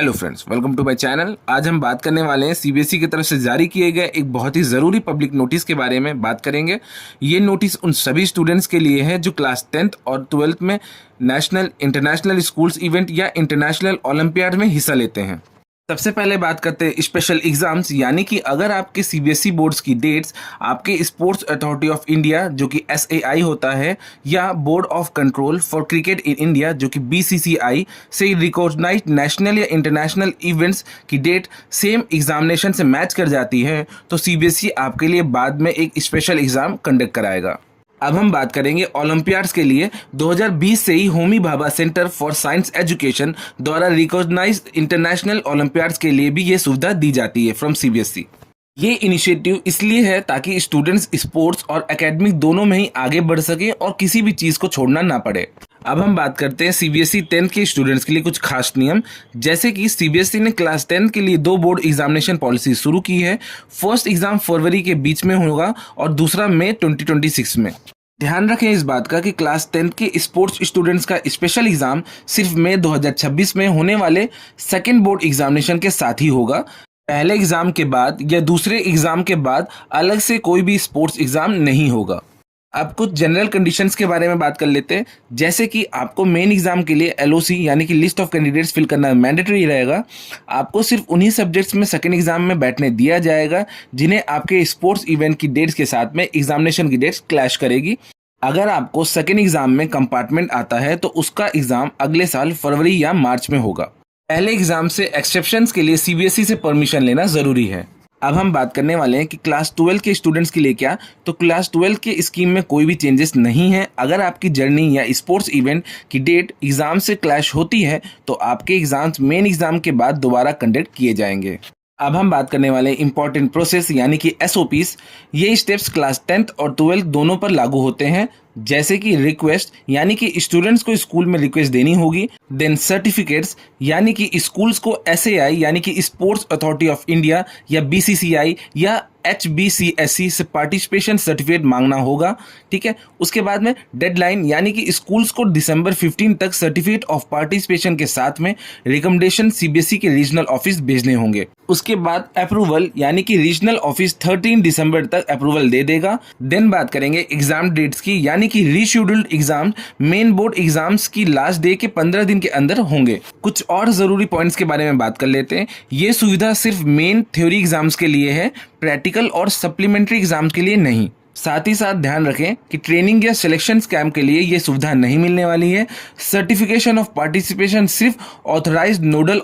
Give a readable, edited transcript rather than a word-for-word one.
Hello friends, welcome to my channel. आज हम बात करने वाले हैं सीबीएसई की तरफ से जारी किए गए एक बहुत ही ज़रूरी पब्लिक नोटिस के बारे में बात करेंगे। ये नोटिस उन सभी स्टूडेंट्स के लिए है जो क्लास 10th और 12th में नेशनल इंटरनेशनल स्कूल्स इवेंट या इंटरनेशनल ओलंपियाड में हिस्सा लेते हैं। सबसे पहले बात करते हैं स्पेशल एग्जाम्स, यानी कि अगर आपके सीबीएसई बोर्ड्स की डेट्स आपके स्पोर्ट्स अथॉरिटी ऑफ इंडिया जो कि एसएआई होता है या board of control for cricket in India जो कि बीसीसीआई से रिकॉग्नाइज्ड नेशनल या इंटरनेशनल इवेंट्स की डेट सेम एग्जामिनेशन से मैच कर जाती है तो सीबीएसई आपके लिए बाद में एक स्पेशल एग्जाम कंडक्ट कराएगा। अब हम बात करेंगे ओलंपियाड्स के लिए। 2020 से ही Homi Bhabha centre for science education द्वारा रिकॉग्नाइज्ड इंटरनेशनल ओलंपियाड्स के लिए भी ये सुविधा दी जाती है फ्रॉम सीबीएसई। ये इनिशिएटिव इसलिए है ताकि स्टूडेंट्स स्पोर्ट्स और एकेडमिक दोनों में ही आगे बढ़ सके और किसी भी चीज़ को छोड़ना ना पड़े। अब हम बात करते हैं सीबीएसई 10th के स्टूडेंट्स के लिए कुछ खास नियम, जैसे कि सीबीएसई ने क्लास 10th के लिए 2 बोर्ड एग्जामिनेशन पॉलिसी शुरू की है। फर्स्ट एग्जाम फरवरी के बीच में होगा और दूसरा मई 2026 में। ध्यान रखें इस बात का कि क्लास 10th के स्पोर्ट्स स्टूडेंट्स का स्पेशल एग्जाम सिर्फ मई 2026 में होने वाले सेकेंड बोर्ड एग्जामिनेशन के साथ ही होगा। पहले एग्जाम के बाद या दूसरे एग्जाम के बाद अलग से कोई भी स्पोर्ट्स एग्जाम नहीं होगा। अब कुछ जनरल कंडीशंस के बारे में बात कर लेते हैं, जैसे कि आपको मेन एग्जाम के लिए एलओसी यानी कि लिस्ट ऑफ कैंडिडेट्स फिल करना मैंडेटरी रहेगा। आपको सिर्फ उन्हीं सब्जेक्ट्स में सेकेंड एग्जाम में बैठने दिया जाएगा जिन्हें आपके स्पोर्ट्स इवेंट की डेट्स के साथ में एग्जामिनेशन की डेट्स क्लैश करेगी। अगर आपको सेकेंड एग्जाम में कंपार्टमेंट आता है तो उसका एग्जाम अगले साल फरवरी या मार्च में होगा। पहले एग्जाम से एक्सेप्शंस के लिए सीबीएसई से परमिशन लेना जरूरी है। अब हम बात करने वाले हैं कि क्लास 12 के स्टूडेंट्स के लिए क्या, तो क्लास 12 के स्कीम में कोई भी चेंजेस नहीं है। अगर आपकी जर्नी या स्पोर्ट्स इवेंट की डेट एग्जाम से क्लैश होती है तो आपके एग्जाम्स मेन एग्जाम के बाद दोबारा कंडक्ट किए जाएंगे। अब हम बात करने वाले इंपॉर्टेंट प्रोसेस यानी कि एसओपीस। ये स्टेप्स क्लास 10th और 12th दोनों पर लागू होते हैं, जैसे कि रिक्वेस्ट यानी कि स्टूडेंट्स को स्कूल में रिक्वेस्ट देनी होगी। देन सर्टिफिकेट्स यानी कि स्कूल्स को एसएआई यानी कि स्पोर्ट्स अथॉरिटी ऑफ इंडिया या बीसीसीआई या HBCSC से पार्टिसिपेशन सर्टिफिकेट मांगना होगा। ठीक है, उसके बाद में डेडलाइन यानी कि स्कूल्स को दिसंबर 15 तक सर्टिफिकेट ऑफ पार्टिसिपेशन के साथ में रिकमेंडेशन सीबीएसई के रीजनल ऑफिस भेजने होंगे। उसके बाद अप्रूवल यानी कि रीजनल ऑफिस 13 दिसंबर तक अप्रूवल दे देगा। देन बात करेंगे एग्जाम डेट्स की, यानी कि rescheduled exam main board exams की लास्ट डे के 15 दिन के अंदर होंगे। कुछ और जरूरी पॉइंट्स के बारे में बात कर लेते हैं। ये सुविधा सिर्फ मेन थ्योरी एग्जाम्स के लिए है, प्रैक्टिकल और सप्लीमेंट्री एग्जाम्स के लिए नहीं। साथ ही साथ ध्यान रखें कि ट्रेनिंग या सिलेक्शन कैंप के लिए ये सुविधा नहीं मिलने वाली है। सर्टिफिकेशन ऑफ पार्टिसिपेशन सिर्फ ऑथराइज्ड नोडल